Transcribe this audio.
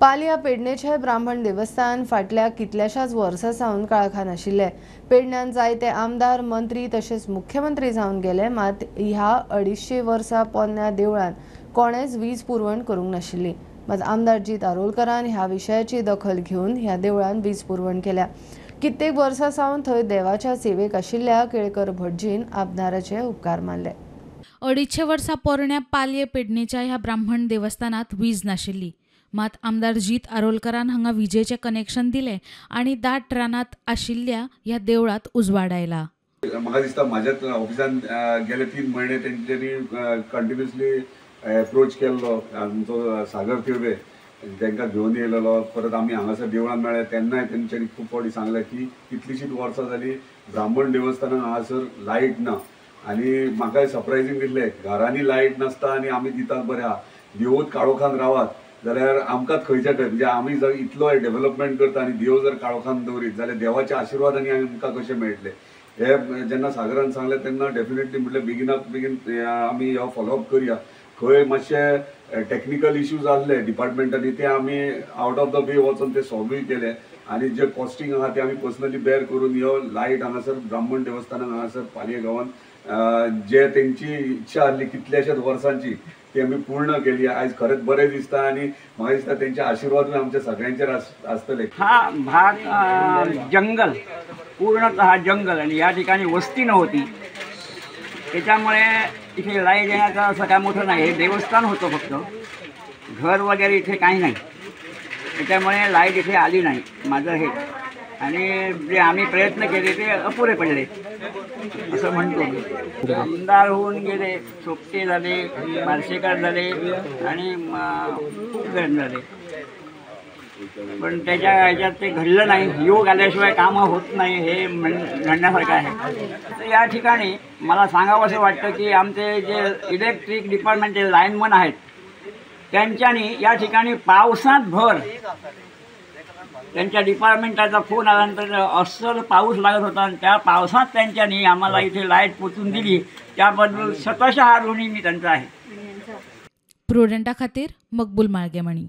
पालया पेडणेचे ब्राह्मण देवस्थान फाटल्या कितल्याशाच वर्सां सावन काळखान आशिल्ले। पेडण्यान जायते आमदार मंत्री तसेच मुख्यमंत्री जावन गेले, मात ह्या 250 वर्सां पोन्न्या देवळान कोणेच वीज पुरवण करूंक नाशिल्ली। मात आमदार जीत आरोलकरान ह्या विशयाची दखल घेवन ह्या देवळान वीज पुरवण केल्या। कित्येक वर्सां सावन थंय देवाच्या सेवेक आशिल्ल्या केळकर भटजीन आमदाराचे उपकार मानले। 250 वर्सां पोरण्या पालये पेडणेच्या ह्या ब्राह्मण देवस्थानात वीज नाशिल्ली, मात आमदार जीत आरोलकरान हांगा विजेचे कनेक्शन दिले आणि दाट रानात आशिल्ल्या ह्या देवळात उजवाड आयला। म्हाका दिसता म्हाज्याच ऑफिसान गेले 3 म्हयने तेंच्यांनी कंटिन्युअसली अप्रोच केल्लो। आमचो सागर थिळवे तांकां घेवन येयलेलो, परत आमी हांगासर देवळान मेळ्ळे तेन्नाय तेंच्यांनी खूब फावटी सांगलें की कितलीशींच वर्सां जालीं ब्राह्मण देवस्थानान हांगासर लायट ना। आनी म्हाका सरप्रायझींग दिसलें, घरांनी लायट नासता आनी आमी दितात बरें आहा, देवूच काळोखान रावात जाल्यार आमकांच खंयच्या खंय म्हणजे आमी जर इतलो डेव्हलपमेंट करता आनी देव जर काळोखान दवरीत जाल्यार देवाचे आशिर्वाद आनी आमकां कशे मेळटले। हे जेन्ना सागरान सांगलें तेन्ना डेफिनेटली म्हटलें बेगिनाक बेगीन आमी हो फॉलोअप करया। खंय मातशे टेक्निकल इश्यूज आसले डिपार्टमेंटांनी ते आमी आउट ऑफ द वे वचून ते सॉल्वूय केले आनी जे कॉस्टिंग आहा ते आमी पर्सनली बेर करून ह्यो लायट हांगासर ब्राह्मण देवस्थानान हांगासर पालये गांवांत जे तेंची इच्छा आसली कितल्याशाच वर्सांची ती आमी पूर्ण केली। आज खरेंच बरें दिसता आनी म्हाका दिसता तेंचे आशिर्वाद आमच्या सगळ्यांचेर आसतले। हा भाग जंगल, पूर्णतः जंगल आणि या ठिकाणी वस्ती नव्हती, त्याच्यामुळे इथे लाईट येण्याचं असं काय मोठं नाही। हे देवस्थान होतं, फक्त घर वगैरे इथे काही नाही, त्याच्यामुळे लाईट इथे आली नाही माझं हे। आणि जे आम्ही प्रयत्न केले ते अपुरे पडले असं म्हणतो। आमदार होऊन गेले, सोपटे झाले, पार्सेकर झाले आणि खूप जण झाले, पण त्याच्या ह्याच्यात ते घडलं नाही। योग आल्याशिवाय कामं होत नाही हे म्हणण्यासारखं आहे। तर या ठिकाणी मला सांगावं असं वाटतं की आमचे जे इलेक्ट्रिक डिपार्टमेंटचे लाईनमन आहेत त्यांच्यानी या ठिकाणी पावसात भर त्यांच्या डिपार्टमेंटाचा फोन आल्यानंतर अस्सल पाऊस लागत होता आणि त्या पावसात त्यांच्यानी आम्हाला इथे लाईट पोचून दिली, त्याबद्दल स्वतःच्या ऋणी मी त्यांचा आहे। प्रुडंटा खातीर मकबूल माळगेमणी।